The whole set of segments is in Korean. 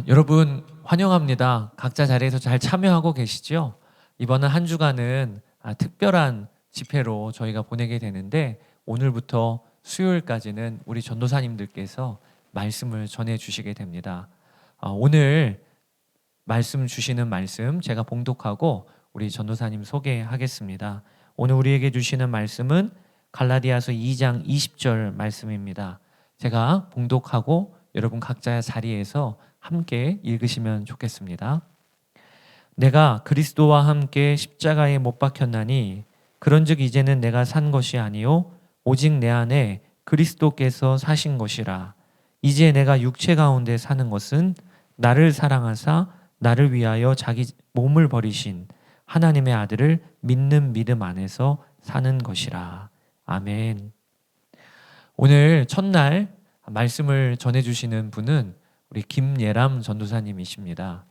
여러분 환영합니다. 각자 자리에서 잘 참여하고 계시죠? 이번은 한 주간은 특별한 집회로 저희가 보내게 되는데 오늘부터 수요일까지는 우리 전도사님들께서 말씀을 전해 주시게 됩니다. 오늘 말씀 주시는 말씀 제가 봉독하고 우리 전도사님 소개하겠습니다. 오늘 우리에게 주시는 말씀은 갈라디아서 2장 20절 말씀입니다. 제가 봉독하고 여러분 각자의 자리에서 함께 읽으시면 좋겠습니다. 내가 그리스도와 함께 십자가에 못 박혔나니 그런즉 이제는 내가 산 것이 아니요 오직 내 안에 그리스도께서 사신 것이라. 이제 내가 육체 가운데 사는 것은 나를 사랑하사 나를 위하여 자기 몸을 버리신 하나님의 아들을 믿는 믿음 안에서 사는 것이라. 아멘. 오늘 첫날 말씀을 전해주시는 분은 우리 김예람 전도사님이십니다.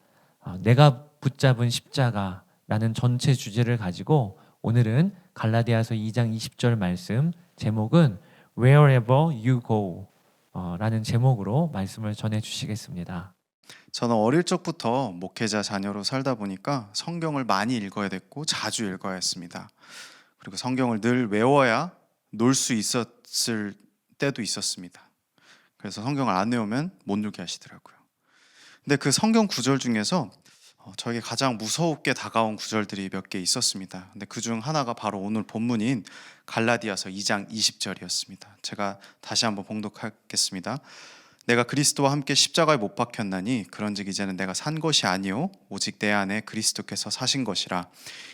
내가 붙잡은 십자가라는 전체 주제를 가지고 오늘은 갈라디아서 2장 20절 말씀 제목은 Wherever You Go 라는 제목으로 말씀을 전해주시겠습니다. 저는 어릴 적부터 목회자 자녀로 살다 보니까 성경을 많이 읽어야 됐고 자주 읽어야 했습니다. 그리고 성경을 늘 외워야 놀 수 있었을 때도 있었습니다. 그래서 성경을 안 외우면 못 놀게 하시더라고요. 근데 그 성경 구절 중에서 저에게 가장 무섭게 다가온 구절들이 몇 개 있었습니다. 근데 그중 하나가 바로 오늘 본문인 갈라디아서 2장 20절이었습니다. 제가 다시 한번 봉독하겠습니다. 내가 그리스도와 함께 십자가에 못 박혔나니 그런즉 이제는 내가 산 것이 아니요 오직 내 안에 그리스도께서 사신 것이라.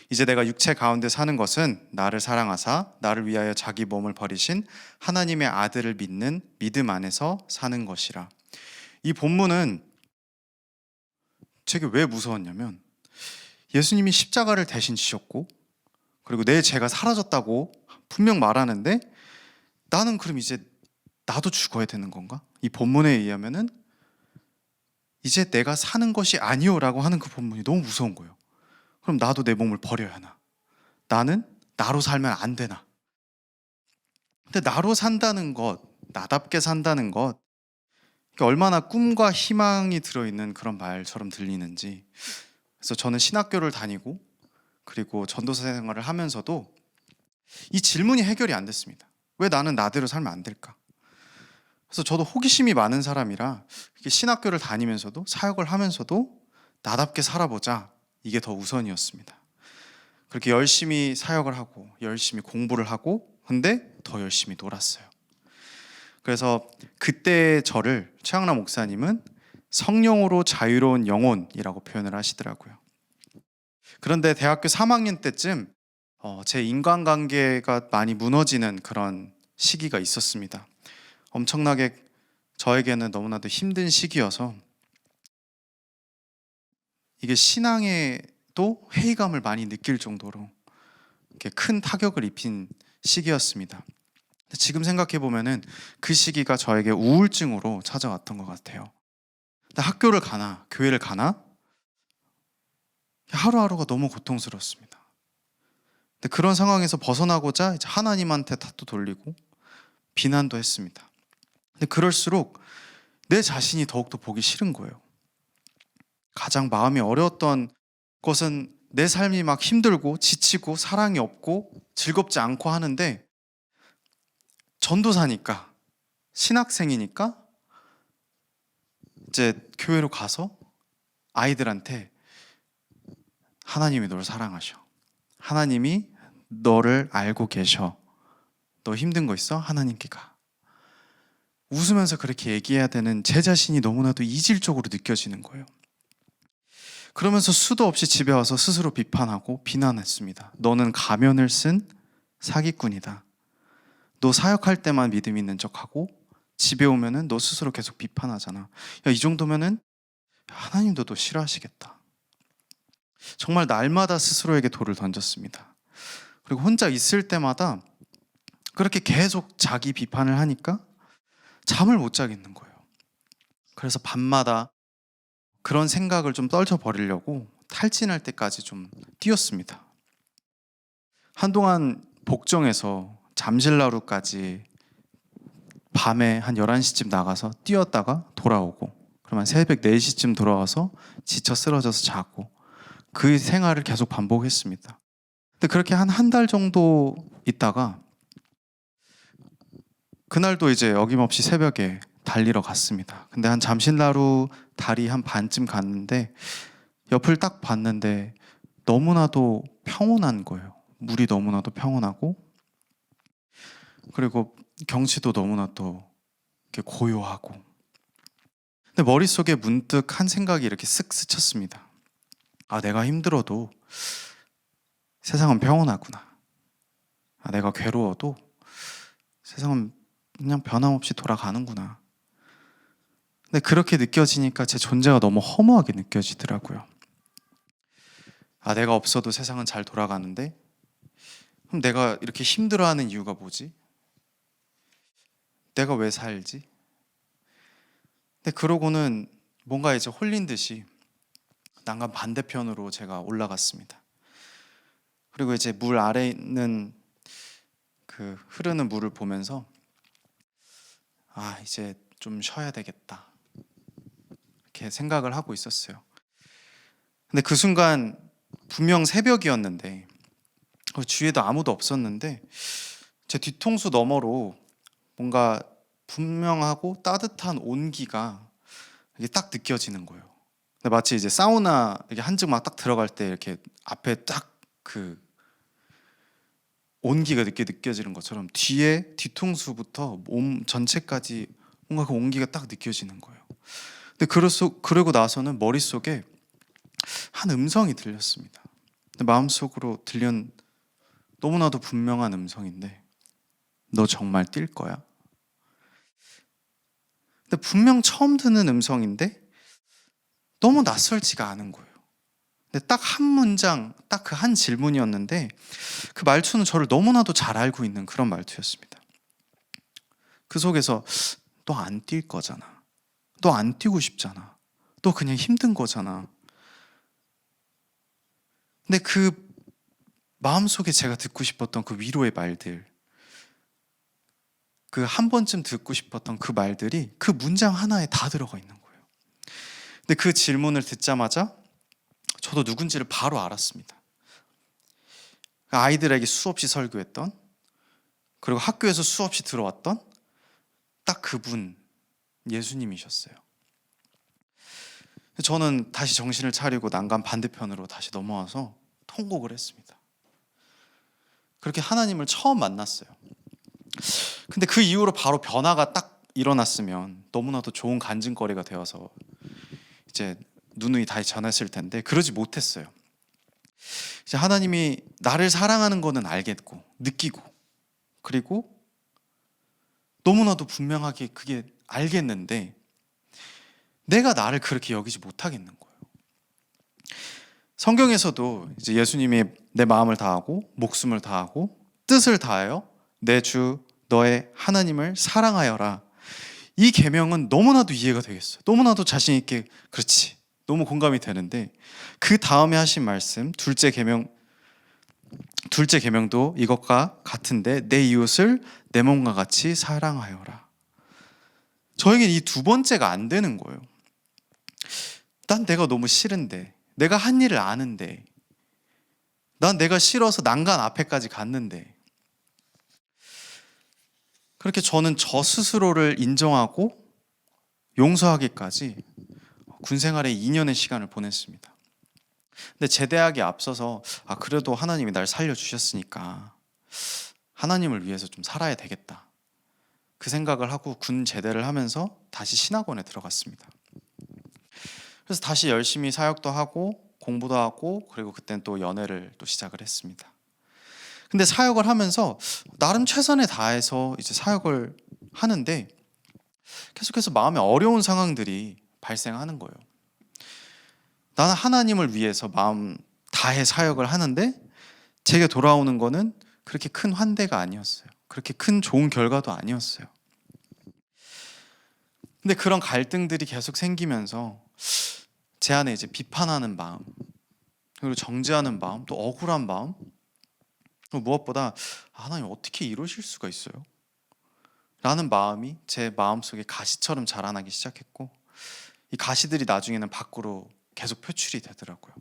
이제 내가 육체 가운데 사는 것은 나를 사랑하사 나를 위하여 자기 몸을 버리신 하나님의 아들을 믿는 믿음 안에서 사는 것이라. 이 본문은 제게 왜 무서웠냐면 예수님이 십자가를 대신 지셨고 그리고 내 죄가 사라졌다고 분명 말하는데 나는 그럼 이제 나도 죽어야 되는 건가? 이 본문에 의하면은 이제 내가 사는 것이 아니오라고 하는 그 본문이 너무 무서운 거예요. 그럼 나도 내 몸을 버려야 하나? 나는 나로 살면 안 되나? 근데 나로 산다는 것, 나답게 산다는 것, 얼마나 꿈과 희망이 들어있는 그런 말처럼 들리는지. 그래서 저는 신학교를 다니고 그리고 전도사 생활을 하면서도 이 질문이 해결이 안 됐습니다. 왜 나는 나대로 살면 안 될까? 그래서 저도 호기심이 많은 사람이라 신학교를 다니면서도 사역을 하면서도 나답게 살아보자, 이게 더 우선이었습니다. 그렇게 열심히 사역을 하고 열심히 공부를 하고 근데 더 열심히 놀았어요. 그래서 그때 저를 최양락 목사님은 성령으로 자유로운 영혼이라고 표현을 하시더라고요. 그런데 대학교 3학년 때쯤 제 인간관계가 많이 무너지는 그런 시기가 있었습니다. 엄청나게 저에게는 너무나도 힘든 시기여서 이게 신앙에도 회의감을 많이 느낄 정도로 이렇게 큰 타격을 입힌 시기였습니다. 지금 생각해 보면은 그 시기가 저에게 우울증으로 찾아왔던 것 같아요. 근데 학교를 가나 교회를 가나 하루하루가 너무 고통스럽습니다. 근데 그런 상황에서 벗어나고자 이제 하나님한테 탓도 돌리고 비난도 했습니다. 근데 그럴수록 내 자신이 더욱더 보기 싫은 거예요. 가장 마음이 어려웠던 것은 내 삶이 막 힘들고 지치고 사랑이 없고 즐겁지 않고 하는데 전도사니까 신학생이니까 이제 교회로 가서 아이들한테 하나님이 너를 사랑하셔. 하나님이 너를 알고 계셔. 너 힘든 거 있어? 하나님께 가. 웃으면서 그렇게 얘기해야 되는 제 자신이 너무나도 이질적으로 느껴지는 거예요. 그러면서 수도 없이 집에 와서 스스로 비판하고 비난했습니다. 너는 가면을 쓴 사기꾼이다. 너 사역할 때만 믿음 있는 척하고 집에 오면은 너 스스로 계속 비판하잖아. 야, 이 정도면은 하나님도 너 싫어하시겠다. 정말 날마다 스스로에게 돌을 던졌습니다. 그리고 혼자 있을 때마다 그렇게 계속 자기 비판을 하니까 잠을 못 자겠는 거예요. 그래서 밤마다 그런 생각을 좀 떨쳐버리려고 탈진할 때까지 좀 뛰었습니다. 한동안 복정에서 잠실나루까지 밤에 한 11시쯤 나가서 뛰었다가 돌아오고 그러면 새벽 4시쯤 돌아와서 지쳐 쓰러져서 자고 그 생활을 계속 반복했습니다. 근데 그렇게 한 달 정도 있다가 그날도 이제 어김없이 새벽에 달리러 갔습니다. 근데 한 잠실나루 다리 한 반쯤 갔는데 옆을 딱 봤는데 너무나도 평온한 거예요. 물이 너무나도 평온하고 그리고 경치도 너무나도 이렇게 고요하고. 근데 머릿속에 문득 한 생각이 이렇게 쓱 스쳤습니다. 아, 내가 힘들어도 세상은 평온하구나. 아, 내가 괴로워도 세상은 그냥 변함없이 돌아가는구나. 근데 그렇게 느껴지니까 제 존재가 너무 허무하게 느껴지더라고요. 아, 내가 없어도 세상은 잘 돌아가는데 그럼 내가 이렇게 힘들어하는 이유가 뭐지? 내가 왜 살지? 근데 그러고는 뭔가 이제 홀린 듯이 난간 반대편으로 제가 올라갔습니다. 그리고 이제 물 아래에 있는 그 흐르는 물을 보면서 아, 이제 좀 쉬어야 되겠다. 이렇게 생각을 하고 있었어요. 근데 그 순간 분명 새벽이었는데 주위에도 아무도 없었는데 제 뒤통수 너머로 뭔가 분명하고 따뜻한 온기가 이게 딱 느껴지는 거예요. 근데 마치 이제 사우나 이렇게 한증 막 딱 들어갈 때 이렇게 앞에 딱 그 온기가 느껴지는 것처럼 뒤에 뒤통수부터 몸 전체까지 뭔가 그 온기가 딱 느껴지는 거예요. 근데 그러고 나서는 머릿속에 한 음성이 들렸습니다. 근데 마음속으로 들린 너무나도 분명한 음성인데 너 정말 뛸 거야? 근데 분명 처음 듣는 음성인데 너무 낯설지가 않은 거예요. 근데 딱 한 문장, 딱 그 한 질문이었는데 그 말투는 저를 너무나도 잘 알고 있는 그런 말투였습니다. 그 속에서 너 안 뛸 거잖아. 너 안 뛰고 싶잖아. 너 그냥 힘든 거잖아. 근데 그 마음속에 제가 듣고 싶었던 그 위로의 말들, 그 한 번쯤 듣고 싶었던 그 말들이 그 문장 하나에 다 들어가 있는 거예요. 근데 그 질문을 듣자마자 저도 누군지를 바로 알았습니다. 아이들에게 수없이 설교했던, 그리고 학교에서 수없이 들어왔던 딱 그분, 예수님이셨어요. 저는 다시 정신을 차리고 난간 반대편으로 다시 넘어와서 통곡을 했습니다. 그렇게 하나님을 처음 만났어요. 근데 그 이후로 바로 변화가 딱 일어났으면 너무나도 좋은 간증거리가 되어서 이제 누누이 다시 전했을 텐데 그러지 못했어요. 이제 하나님이 나를 사랑하는 거는 알겠고 느끼고 그리고 너무나도 분명하게 그게 알겠는데 내가 나를 그렇게 여기지 못하겠는 거예요. 성경에서도 이제 예수님이 내 마음을 다하고 목숨을 다하고 뜻을 다하여 내 주 너의 하나님을 사랑하여라. 이 계명은 너무나도 이해가 되겠어요. 너무나도 자신 있게 그렇지. 너무 공감이 되는데 그 다음에 하신 말씀 둘째 계명도 이것과 같은데 내 이웃을 내 몸과 같이 사랑하여라. 저에겐 이 두 번째가 안 되는 거예요. 난 내가 너무 싫은데 내가 한 일을 아는데 난 내가 싫어서 난간 앞에까지 갔는데 그렇게 저는 저 스스로를 인정하고 용서하기까지 군 생활에 2년의 시간을 보냈습니다. 근데 제대하기 앞서서 그래도 하나님이 날 살려주셨으니까 하나님을 위해서 좀 살아야 되겠다. 그 생각을 하고 군 제대를 하면서 다시 신학원에 들어갔습니다. 그래서 다시 열심히 사역도 하고 공부도 하고 그리고 그땐 또 연애를 또 시작을 했습니다. 근데 사역을 하면서 나름 최선을 다해서 이제 사역을 하는데 계속해서 마음에 어려운 상황들이 발생하는 거예요. 나는 하나님을 위해서 마음 다해 사역을 하는데 제게 돌아오는 거는 그렇게 큰 환대가 아니었어요. 그렇게 큰 좋은 결과도 아니었어요. 근데 그런 갈등들이 계속 생기면서 제 안에 이제 비판하는 마음, 그리고 정죄하는 마음, 또 억울한 마음, 그리고 무엇보다 하나님 어떻게 이러실 수가 있어요? 라는 마음이 제 마음속에 가시처럼 자라나기 시작했고 이 가시들이 나중에는 밖으로 계속 표출이 되더라고요.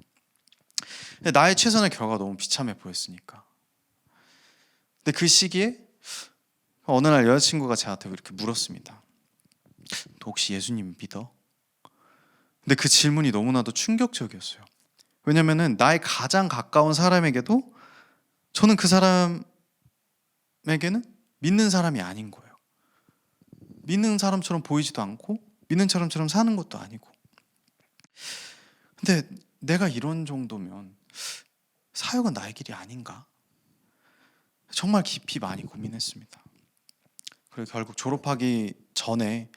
근데 나의 최선의 결과가 너무 비참해 보였으니까. 근데 그 시기에 어느 날 여자친구가 저한테 이렇게 물었습니다. 너 혹시 예수님 믿어? 근데 그 질문이 너무나도 충격적이었어요. 왜냐면은 나의 가장 가까운 사람에게도 저는 그 사람에게는 믿는 사람이 아닌 거예요. 믿는 사람처럼 보이지도 않고 믿는 사람처럼 사는 것도 아니고. 근데 내가 이런 정도면 사역은 나의 길이 아닌가? 정말 깊이 많이 고민했습니다. 그리고 결국 졸업하기 전에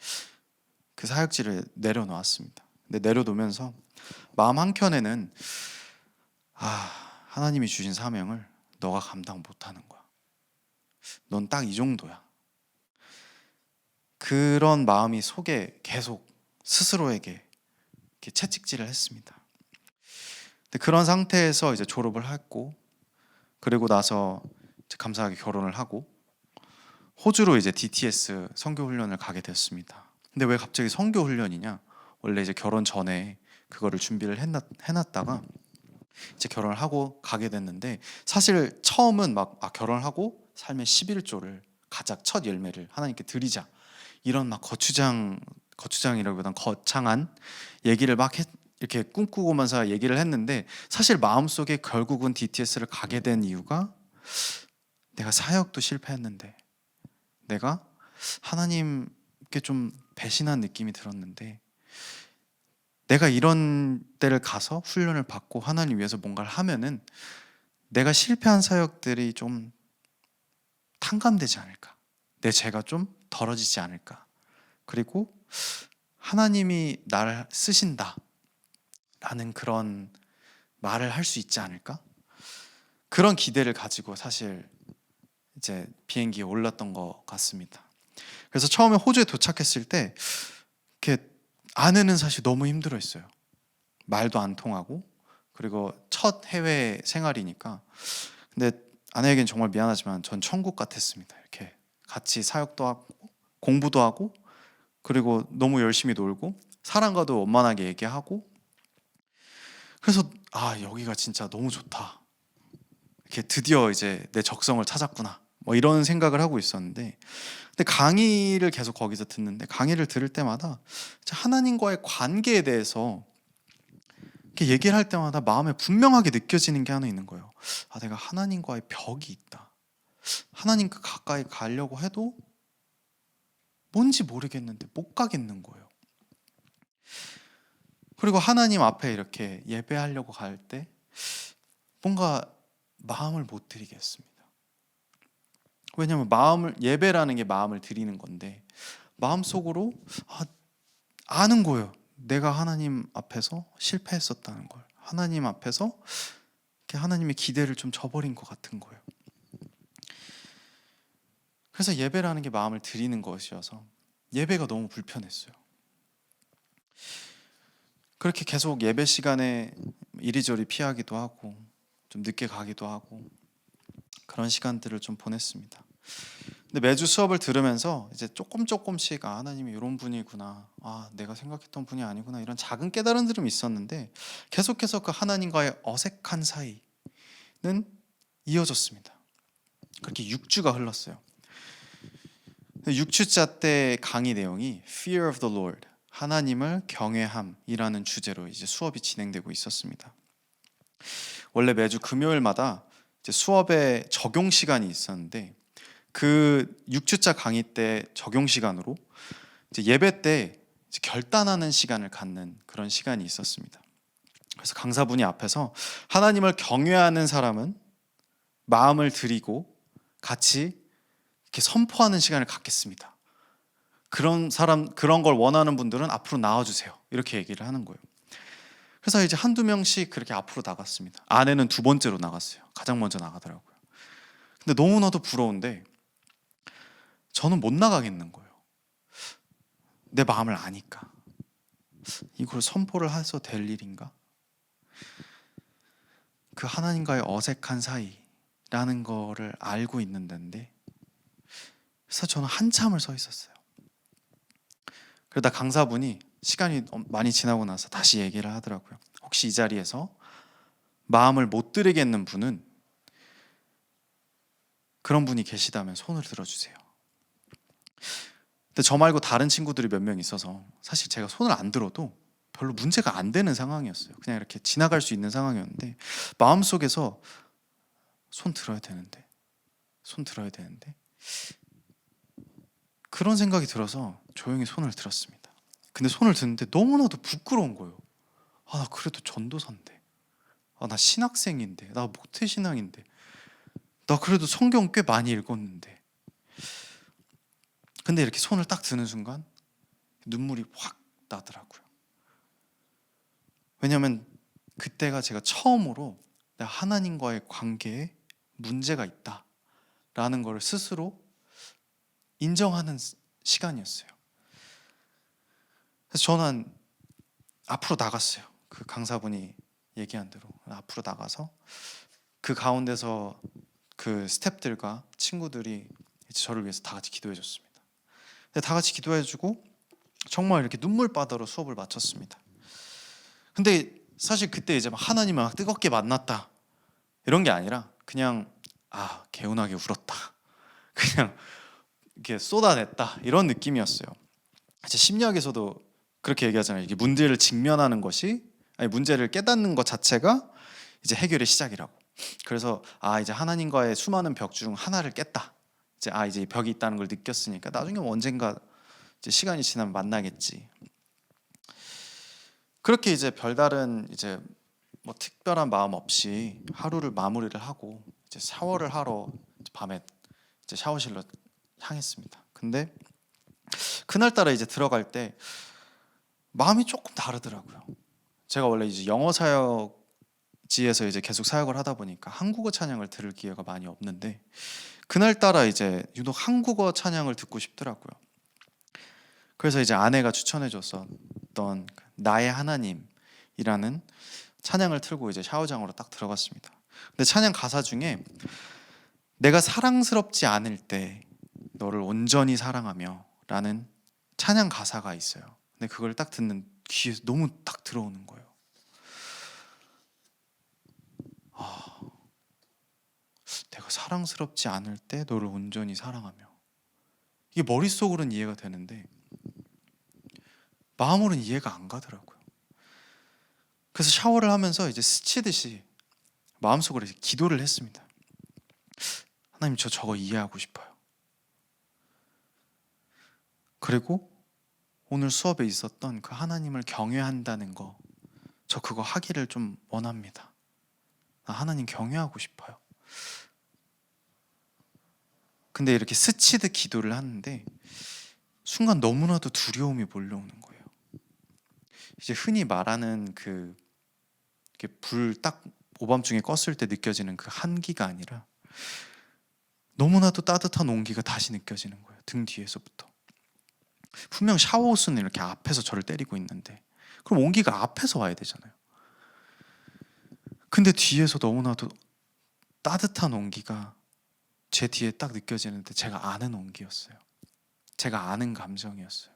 그 사역지를 내려놓았습니다. 근데 내려놓으면서 마음 한켠에는 하나님이 주신 사명을 너가 감당 못하는 거야. 넌 딱 이 정도야. 그런 마음이 속에 계속 스스로에게 이렇게 채찍질을 했습니다. 근데 그런 상태에서 이제 졸업을 했고, 그리고 나서 감사하게 결혼을 하고 호주로 이제 DTS 선교 훈련을 가게 됐습니다. 근데 왜 갑자기 선교 훈련이냐? 원래 이제 결혼 전에 그거를 준비를 해놨다가 이제 결혼을 하고 가게 됐는데, 사실 처음은 막 결혼을 하고 삶의 11조를 가장 첫 열매를 하나님께 드리자, 이런 막 거추장이라기보단 거창한 얘기를 막 이렇게 꿈꾸고면서 얘기를 했는데, 사실 마음속에 결국은 DTS를 가게 된 이유가 내가 사역도 실패했는데, 내가 하나님께 좀 배신한 느낌이 들었는데, 내가 이런 데를 가서 훈련을 받고 하나님 위해서 뭔가를 하면은 내가 실패한 사역들이 좀 탕감되지 않을까, 내 죄가 좀 덜어지지 않을까, 그리고 하나님이 나를 쓰신다 라는 그런 말을 할 수 있지 않을까, 그런 기대를 가지고 사실 이제 비행기에 올랐던 것 같습니다. 그래서 처음에 호주에 도착했을 때 이렇게 아내는 사실 너무 힘들어했어요. 말도 안 통하고, 그리고 첫 해외 생활이니까. 근데 아내에겐 정말 미안하지만 전 천국 같았습니다. 이렇게 같이 사역도 하고 공부도 하고, 그리고 너무 열심히 놀고 사람과도 원만하게 얘기하고, 그래서 여기가 진짜 너무 좋다, 이렇게 드디어 이제 내 적성을 찾았구나, 뭐 이런 생각을 하고 있었는데, 근데 강의를 계속 거기서 듣는데, 강의를 들을 때마다 하나님과의 관계에 대해서 이렇게 얘기를 할 때마다 마음에 분명하게 느껴지는 게 하나 있는 거예요. 내가 하나님과의 벽이 있다. 하나님과 가까이 가려고 해도 뭔지 모르겠는데 못 가겠는 거예요. 그리고 하나님 앞에 이렇게 예배하려고 갈 때 뭔가 마음을 못 드리겠습니다. 왜냐하면 예배라는 게 마음을 드리는 건데, 마음속으로 아는 거예요. 내가 하나님 앞에서 실패했었다는 걸. 하나님 앞에서 이렇게 하나님의 기대를 좀 저버린 것 같은 거예요. 그래서 예배라는 게 마음을 드리는 것이어서 예배가 너무 불편했어요. 그렇게 계속 예배 시간에 이리저리 피하기도 하고 좀 늦게 가기도 하고 그런 시간들을 좀 보냈습니다. 근데 매주 수업을 들으면서 이제 조금씩 하나님이 이런 분이구나, 내가 생각했던 분이 아니구나, 이런 작은 깨달음들은 있었는데, 계속해서 그 하나님과의 어색한 사이는 이어졌습니다. 그렇게 6주가 흘렀어요. 6주차 때 강의 내용이 Fear of the Lord, 하나님을 경외함이라는 주제로 이제 수업이 진행되고 있었습니다. 원래 매주 금요일마다 이제 수업에 적용 시간이 있었는데, 그 6주차 강의 때 적용 시간으로 이제 예배 때 이제 결단하는 시간을 갖는 그런 시간이 있었습니다. 그래서 강사분이 앞에서 하나님을 경외하는 사람은 마음을 드리고 같이 이렇게 선포하는 시간을 갖겠습니다. 그런 걸 원하는 분들은 앞으로 나와주세요, 이렇게 얘기를 하는 거예요. 그래서 이제 한두 명씩 그렇게 앞으로 나갔습니다. 아내는 두 번째로 나갔어요. 가장 먼저 나가더라고요. 근데 너무나도 부러운데 저는 못 나가겠는 거예요. 내 마음을 아니까. 이걸 선포를 해서 될 일인가? 그 하나님과의 어색한 사이라는 거를 알고 있는 데인데, 그래서 저는 한참을 서 있었어요. 그러다 강사분이 시간이 많이 지나고 나서 다시 얘기를 하더라고요. 혹시 이 자리에서 마음을 못 드리겠는 분은 그런 분이 계시다면 손을 들어주세요. 근데 저 말고 다른 친구들이 몇 명 있어서 사실 제가 손을 안 들어도 별로 문제가 안 되는 상황이었어요. 그냥 이렇게 지나갈 수 있는 상황이었는데 마음속에서 손 들어야 되는데 그런 생각이 들어서 조용히 손을 들었습니다. 근데 손을 드는데 너무나도 부끄러운 거예요. 아, 나 그래도 전도사인데, 아, 나 신학생인데, 나 모태신앙인데, 나 그래도 성경 꽤 많이 읽었는데. 근데 이렇게 손을 딱 드는 순간 눈물이 확 나더라고요. 왜냐하면 그때가 제가 처음으로 내가 하나님과의 관계에 문제가 있다라는 걸 스스로 인정하는 시간이었어요. 그래서 저는 앞으로 나갔어요. 그 강사분이 얘기한 대로 앞으로 나가서 그 가운데서 그 스태프들과 친구들이 이제 저를 위해서 다 같이 기도해 줬습니다. 다 같이 기도해 주고 정말 이렇게 눈물바다로 수업을 마쳤습니다. 근데 사실 그때 이제 막 하나님을 막 뜨겁게 만났다 이런 게 아니라 그냥 개운하게 울었다, 그냥 이렇게 쏟아냈다 이런 느낌이었어요. 이제 심리학에서도 그렇게 얘기하잖아요. 이게 문제를 직면하는 것이, 아니 문제를 깨닫는 것 자체가 이제 해결의 시작이라고. 그래서 이제 하나님과의 수많은 벽 중 하나를 깼다. 이제 이 벽이 있다는 걸 느꼈으니까 나중에 뭐 언젠가 이제 시간이 지나면 만나겠지. 그렇게 이제 별다른 이제 뭐 특별한 마음 없이 하루를 마무리를 하고 이제 샤워를 하러 이제 밤에 이제 샤워실로 향했습니다. 근데 그날따라 이제 들어갈 때 마음이 조금 다르더라고요. 제가 원래 이제 영어 사역지에서 이제 계속 사역을 하다 보니까 한국어 찬양을 들을 기회가 많이 없는데 그날따라 이제 유독 한국어 찬양을 듣고 싶더라고요. 그래서 이제 아내가 추천해 줬었던 나의 하나님이라는 찬양을 틀고 이제 샤워장으로 딱 들어갔습니다. 근데 찬양 가사 중에 내가 사랑스럽지 않을 때 너를 온전히 사랑하며 라는 찬양 가사가 있어요. 근데 그걸 딱 듣는 귀에 너무 딱 들어오는 거예요. 내가 사랑스럽지 않을 때 너를 온전히 사랑하며. 이게 머릿속으로는 이해가 되는데 마음으로는 이해가 안 가더라고요. 그래서 샤워를 하면서 이제 스치듯이 마음속으로 이제 기도를 했습니다. 하나님, 저거 이해하고 싶어요. 그리고 오늘 수업에 있었던 그 하나님을 경외한다는 거, 저 그거 하기를 좀 원합니다. 나 하나님 경외하고 싶어요. 근데 이렇게 스치듯 기도를 하는데 순간 너무나도 두려움이 몰려오는 거예요. 이제 흔히 말하는 그 불 딱 오밤중에 껐을 때 느껴지는 그 한기가 아니라 너무나도 따뜻한 온기가 다시 느껴지는 거예요. 등 뒤에서부터. 분명 샤워호스는 이렇게 앞에서 저를 때리고 있는데 그럼 온기가 앞에서 와야 되잖아요. 근데 뒤에서 너무나도 따뜻한 온기가 제 뒤에 딱 느껴지는데 제가 아는 온기였어요. 제가 아는 감정이었어요.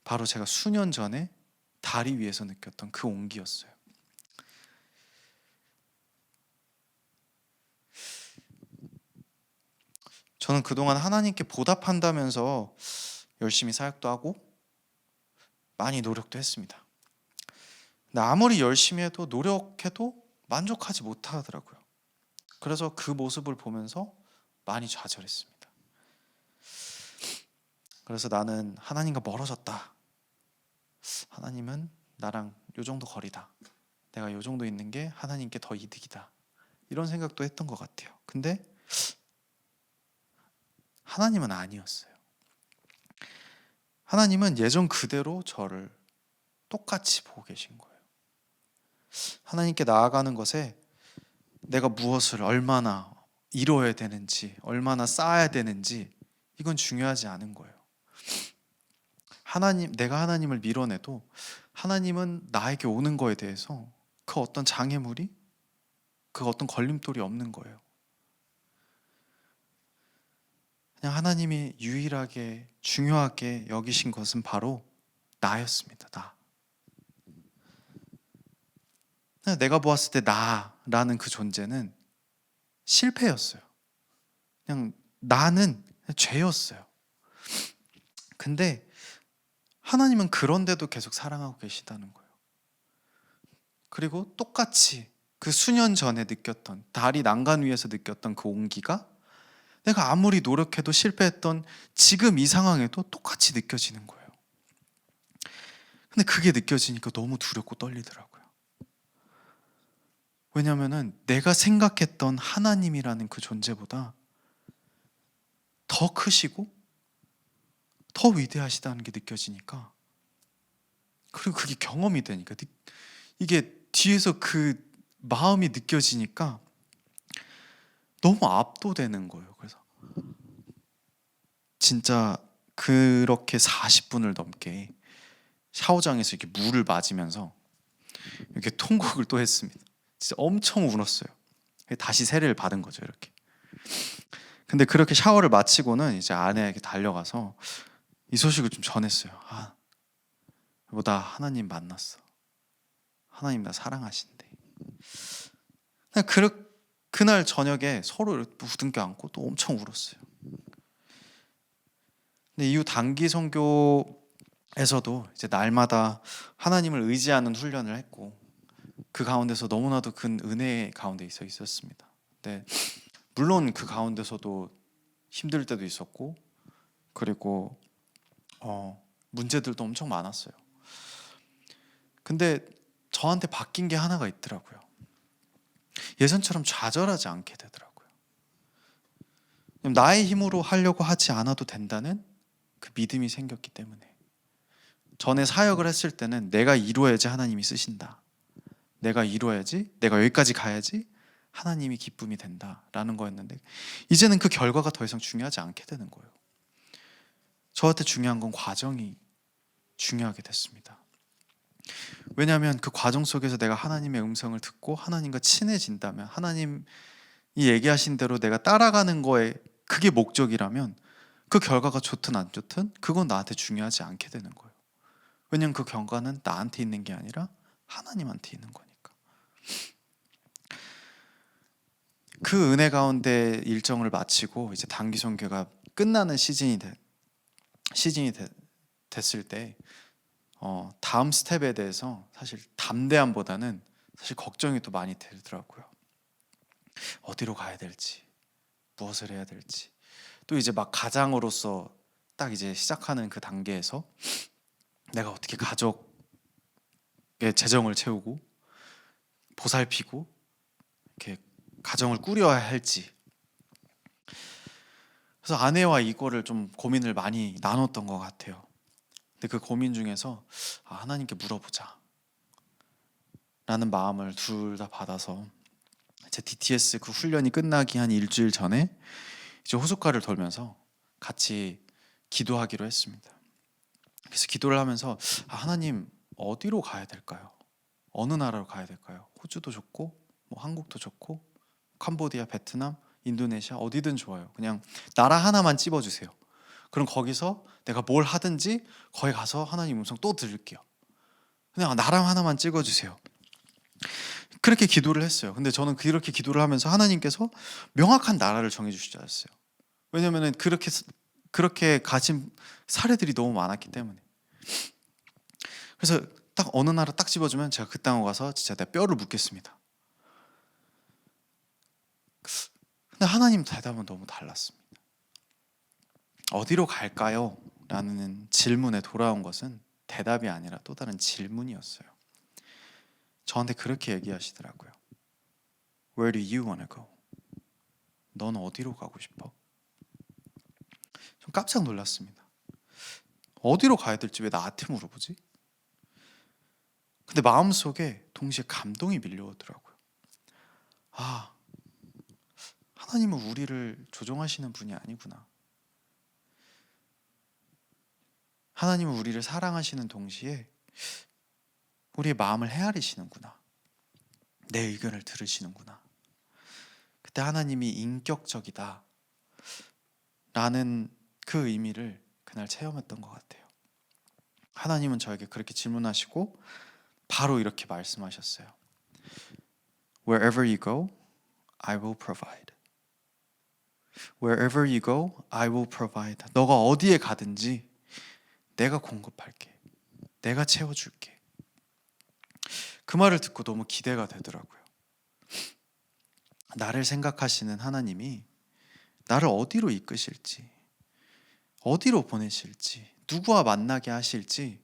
바로 제가 수년 전에 다리 위에서 느꼈던 그 온기였어요. 저는 그동안 하나님께 보답한다면서 열심히 사역도 하고 많이 노력도 했습니다. 근데 아무리 열심히 해도 노력해도 만족하지 못하더라고요. 그래서 그 모습을 보면서 많이 좌절했습니다. 그래서 나는 하나님과 멀어졌다. 하나님은 나랑 요 정도 거리다. 내가 요 정도 있는 게 하나님께 더 이득이다. 이런 생각도 했던 것 같아요. 근데 하나님은 아니었어요. 하나님은 예전 그대로 저를 똑같이 보고 계신 거예요. 하나님께 나아가는 것에 내가 무엇을 얼마나 이뤄야 되는지, 얼마나 쌓아야 되는지 이건 중요하지 않은 거예요. 내가 하나님을 밀어내도 하나님은 나에게 오는 거에 대해서 그 어떤 장애물이, 그 어떤 걸림돌이 없는 거예요. 그냥 하나님이 유일하게 중요하게 여기신 것은 바로 나였습니다. 내가 보았을 때 나라는 그 존재는 실패였어요. 그냥 나는 죄였어요. 근데 하나님은 그런데도 계속 사랑하고 계시다는 거예요. 그리고 똑같이 그 수년 전에 느꼈던, 달이 난간 위에서 느꼈던 그 온기가 내가 아무리 노력해도 실패했던 지금 이 상황에도 똑같이 느껴지는 거예요. 근데 그게 느껴지니까 너무 두렵고 떨리더라고요. 왜냐하면 내가 생각했던 하나님이라는 그 존재보다 더 크시고 더 위대하시다는 게 느껴지니까, 그리고 그게 경험이 되니까, 이게 뒤에서 그 마음이 느껴지니까 너무 압도되는 거예요. 그래서 진짜 그렇게 40분을 넘게 샤워장에서 이렇게 물을 맞으면서 이렇게 통곡을 또 했습니다. 진짜 엄청 울었어요. 다시 세례를 받은 거죠, 이렇게. 근데 그렇게 샤워를 마치고는 이제 아내에게 달려가서 이 소식을 좀 전했어요. 여보, 나 하나님 만났어. 하나님 나 사랑하신대. 그날 저녁에 서로 이렇게 부둥켜 안고 또 엄청 울었어요. 근데 이후 단기 선교에서도 이제 날마다 하나님을 의지하는 훈련을 했고, 그 가운데서 너무나도 큰 은혜 가운데 있었습니다. 근데 물론 그 가운데서도 힘들 때도 있었고, 그리고 문제들도 엄청 많았어요. 근데 저한테 바뀐 게 하나가 있더라고요. 예전처럼 좌절하지 않게 되더라고요. 나의 힘으로 하려고 하지 않아도 된다는 그 믿음이 생겼기 때문에, 전에 사역을 했을 때는 내가 이루어야지 하나님이 쓰신다, 내가 이루어야지, 내가 여기까지 가야지 하나님이 기쁨이 된다라는 거였는데, 이제는 그 결과가 더 이상 중요하지 않게 되는 거예요. 저한테 중요한 건 과정이 중요하게 됐습니다. 왜냐하면 그 과정 속에서 내가 하나님의 음성을 듣고 하나님과 친해진다면, 하나님이 얘기하신 대로 내가 따라가는 거에 그게 목적이라면, 그 결과가 좋든 안 좋든 그건 나한테 중요하지 않게 되는 거예요. 왜냐하면 그 결과는 나한테 있는 게 아니라 하나님한테 있는 거니까. 그 은혜 가운데 일정을 마치고 이제 단기 선교가 끝나는 됐을 때 다음 스텝에 대해서 사실 담대함보다는 사실 걱정이 또 많이 되더라고요. 어디로 가야 될지, 무엇을 해야 될지. 또 이제 막 가장으로서 딱 이제 시작하는 그 단계에서 내가 어떻게 가족의 재정을 채우고 보살피고 이렇게 가정을 꾸려야 할지. 그래서 아내와 이거를 좀 고민을 많이 나눴던 것 같아요. 근데 그 고민 중에서 하나님께 물어보자 라는 마음을 둘 다 받아서, 제 DTS 그 훈련이 끝나기 한 일주일 전에 이제 호숫가를 돌면서 같이 기도하기로 했습니다. 그래서 기도를 하면서 하나님, 어디로 가야 될까요? 어느 나라로 가야 될까요? 호주도 좋고 뭐 한국도 좋고 캄보디아, 베트남, 인도네시아 어디든 좋아요. 그냥 나라 하나만 찝어주세요. 그럼 거기서 내가 뭘 하든지 거기 가서 하나님 음성 또 들을게요. 그냥 나라 하나만 찍어주세요. 그렇게 기도를 했어요. 근데 저는 그렇게 기도를 하면서 하나님께서 명확한 나라를 정해주시지 않았어요. 왜냐하면 그렇게 가진 사례들이 너무 많았기 때문에. 그래서 딱 어느 나라 딱 집어주면 제가 그 땅에 가서 진짜 내 뼈를 묻겠습니다. 근데 하나님 대답은 너무 달랐습니다. 어디로 갈까요? 라는 질문에 돌아온 것은 대답이 아니라 또 다른 질문이었어요. 저한테 그렇게 얘기하시더라고요. Where do you want to go? 넌 어디로 가고 싶어? 좀 깜짝 놀랐습니다. 어디로 가야 될지 왜 나한테 물어보지? 근데 마음속에 동시에 감동이 밀려오더라고요. 하나님은 우리를 조종하시는 분이 아니구나. 하나님은 우리를 사랑하시는 동시에 우리의 마음을 헤아리시는구나. 내 의견을 들으시는구나. 그때 하나님이 인격적이다 라는 그 의미를 그날 체험했던 것 같아요. 하나님은 저에게 그렇게 질문하시고 바로 이렇게 말씀하셨어요. Wherever you go, I will provide. Wherever you go, I will provide. 너가 어디에 가든지 내가 공급할게. 내가 채워줄게. 그 말을 듣고 너무 기대가 되더라고요. 나를 생각하시는 하나님이 나를 어디로 이끄실지, 어디로 보내실지, 누구와 만나게 하실지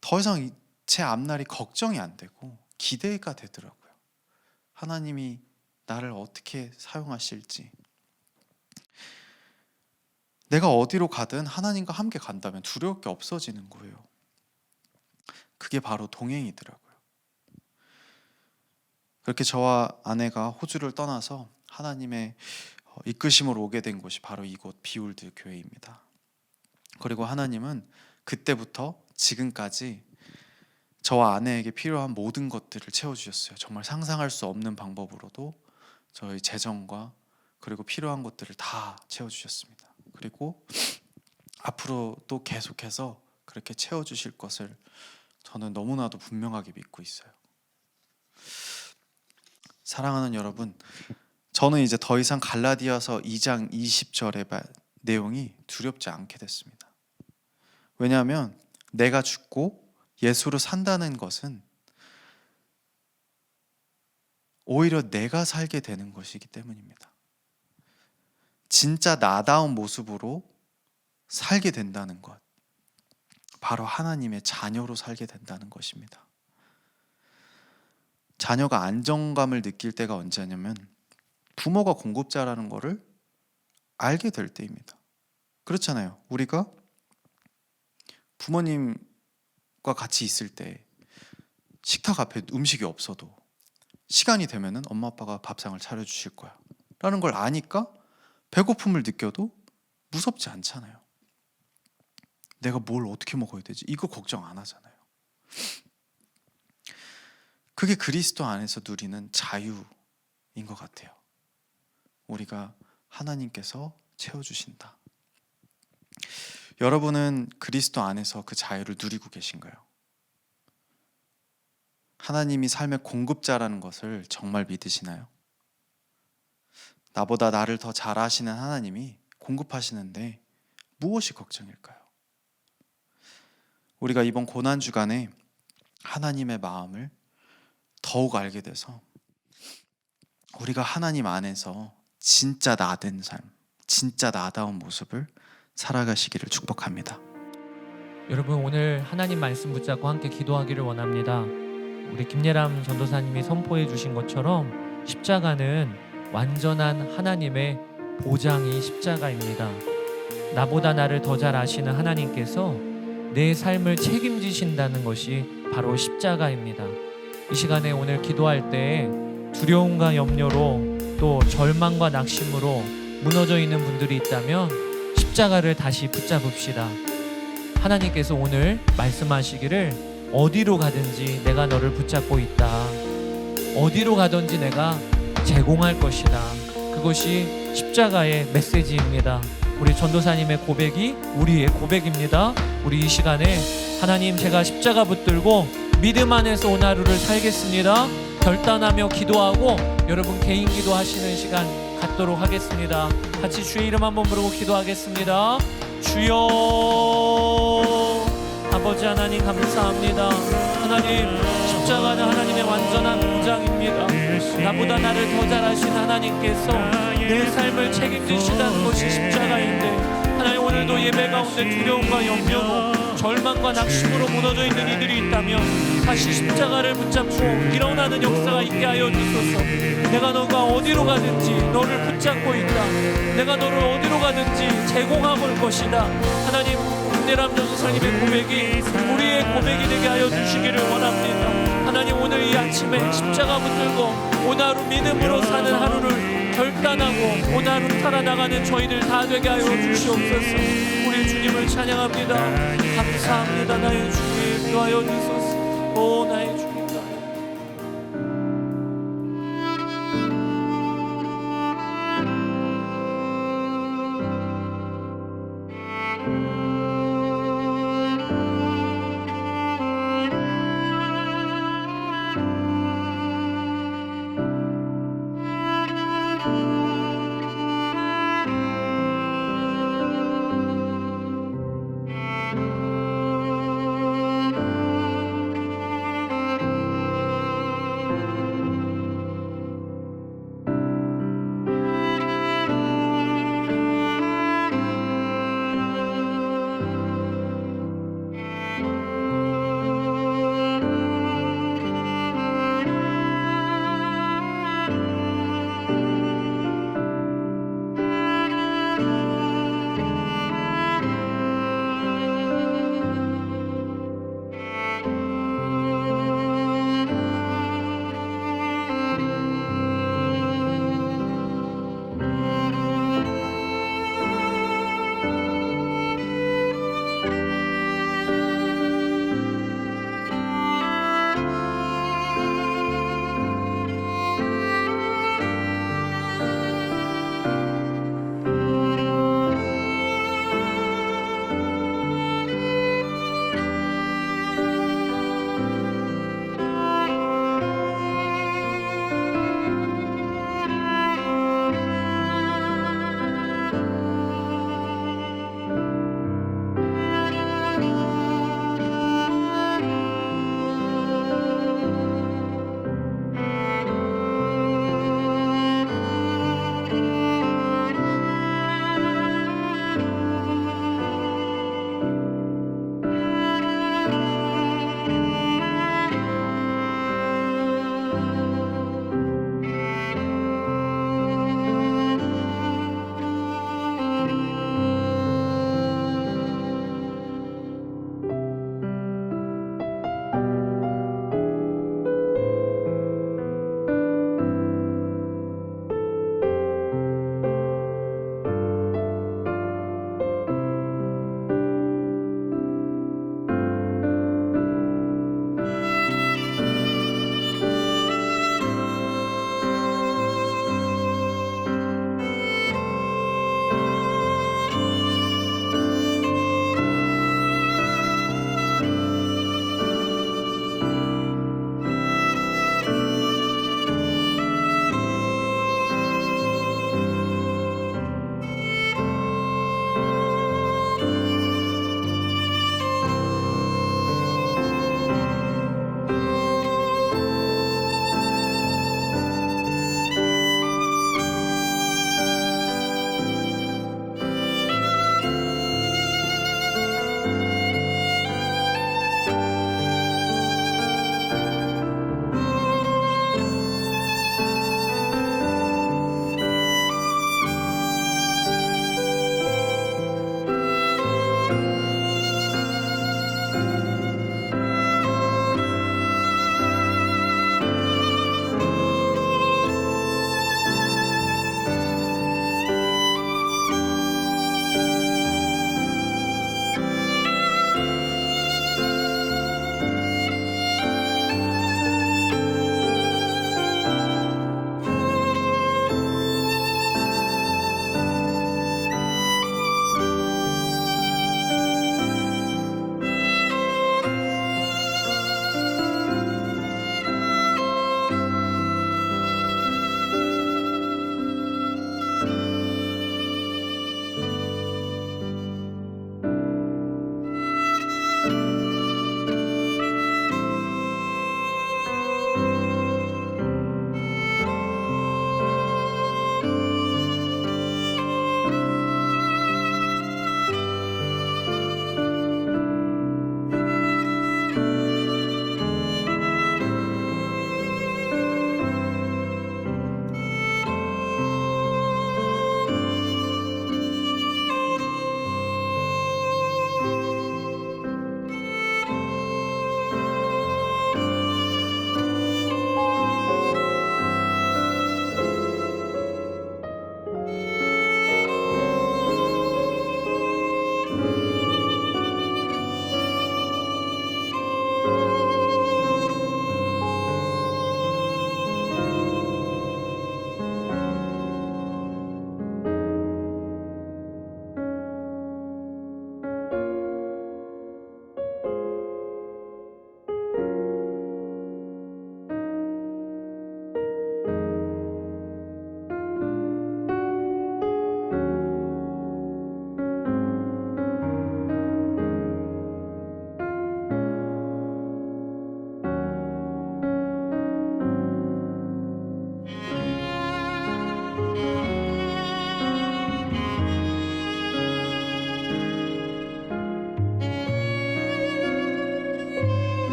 더 이상 제 앞날이 걱정이 안 되고 기대가 되더라고요. 하나님이 나를 어떻게 사용하실지. 내가 어디로 가든 하나님과 함께 간다면 두려울 게 없어지는 거예요. 그게 바로 동행이더라고요. 그렇게 저와 아내가 호주를 떠나서 하나님의 이끄심으로 오게 된 곳이 바로 이곳 비울드 교회입니다. 그리고 하나님은 그때부터 지금까지 저와 아내에게 필요한 모든 것들을 채워주셨어요. 정말 상상할 수 없는 방법으로도 저희 재정과 그리고 필요한 것들을 다 채워주셨습니다. 그리고 앞으로 또 계속해서 그렇게 채워주실 것을 저는 너무나도 분명하게 믿고 있어요. 사랑하는 여러분, 저는 이제 더 이상 갈라디아서 2장 20절의 내용이 두렵지 않게 됐습니다. 왜냐하면 내가 죽고 예수로 산다는 것은 오히려 내가 살게 되는 것이기 때문입니다. 진짜 나다운 모습으로 살게 된다는 것, 바로 하나님의 자녀로 살게 된다는 것입니다. 자녀가 안정감을 느낄 때가 언제냐면 부모가 공급자라는 것을 알게 될 때입니다. 그렇잖아요. 우리가 부모님과 같이 있을 때 식탁 앞에 음식이 없어도 시간이 되면은 엄마 아빠가 밥상을 차려주실 거야 라는 걸 아니까 배고픔을 느껴도 무섭지 않잖아요. 내가 뭘 어떻게 먹어야 되지? 이거 걱정 안 하잖아요. 그게 그리스도 안에서 누리는 자유인 것 같아요. 우리가 하나님께서 채워주신다. 여러분은 그리스도 안에서 그 자유를 누리고 계신가요? 하나님이 삶의 공급자라는 것을 정말 믿으시나요? 나보다 나를 더 잘 아시는 하나님이 공급하시는데 무엇이 걱정일까요? 우리가 이번 고난주간에 하나님의 마음을 더욱 알게 돼서 우리가 하나님 안에서 진짜 나된 삶, 진짜 나다운 모습을 살아가시기를 축복합니다. 여러분, 오늘 하나님 말씀 붙잡고 함께 기도하기를 원합니다. 우리 김예람 전도사님이 선포해 주신 것처럼 십자가는 완전한 하나님의 보장이 십자가입니다. 나보다 나를 더 잘 아시는 하나님께서 내 삶을 책임지신다는 것이 바로 십자가입니다. 이 시간에 오늘 기도할 때 두려움과 염려로 또 절망과 낙심으로 무너져 있는 분들이 있다면 십자가를 다시 붙잡읍시다. 하나님께서 오늘 말씀하시기를 어디로 가든지 내가 너를 붙잡고 있다. 어디로 가든지 내가 제공할 것이다. 그것이 십자가의 메시지입니다. 우리 전도사님의 고백이 우리의 고백입니다. 우리 이 시간에 하나님, 제가 십자가 붙들고 믿음 안에서 오늘 하루를 살겠습니다. 결단하며 기도하고 여러분 개인 기도하시는 시간 갖도록 하겠습니다. 같이 주의 이름 한번 부르고 기도하겠습니다. 주여, 아버지 하나님 감사합니다. 하나님, 십자가는 하나님의 완전한 보장입니다. 나보다 나를 더 잘 아신 하나님께서 내 삶을 책임지시다는 것이 십자가인데, 하나님 오늘도 예배 가운데 두려움과 염려로 절망과 낙심으로 무너져 있는 이들이 있다면 다시 십자가를 붙잡고 일어나는 역사가 있게 하여 주소서. 내가 너가 어디로 가든지 너를 붙잡고 있다. 내가 너를 어디로 가든지 제공하고 올 것이다. 하나님, 김예람 전도사님의 고백이 우리의 고백이 되게 하여 주시기를 원합니다. 하나님, 오늘 이 아침에 십자가 붙들고 오늘 하루 믿음으로 사는 하루를 결단하고 오늘 하루 살아나가는 저희들 다 되게 하여 주시옵소서. 우리 주님을 찬양합니다. 감사합니다. 나의 주님, 기도하여 주소서. 오 나의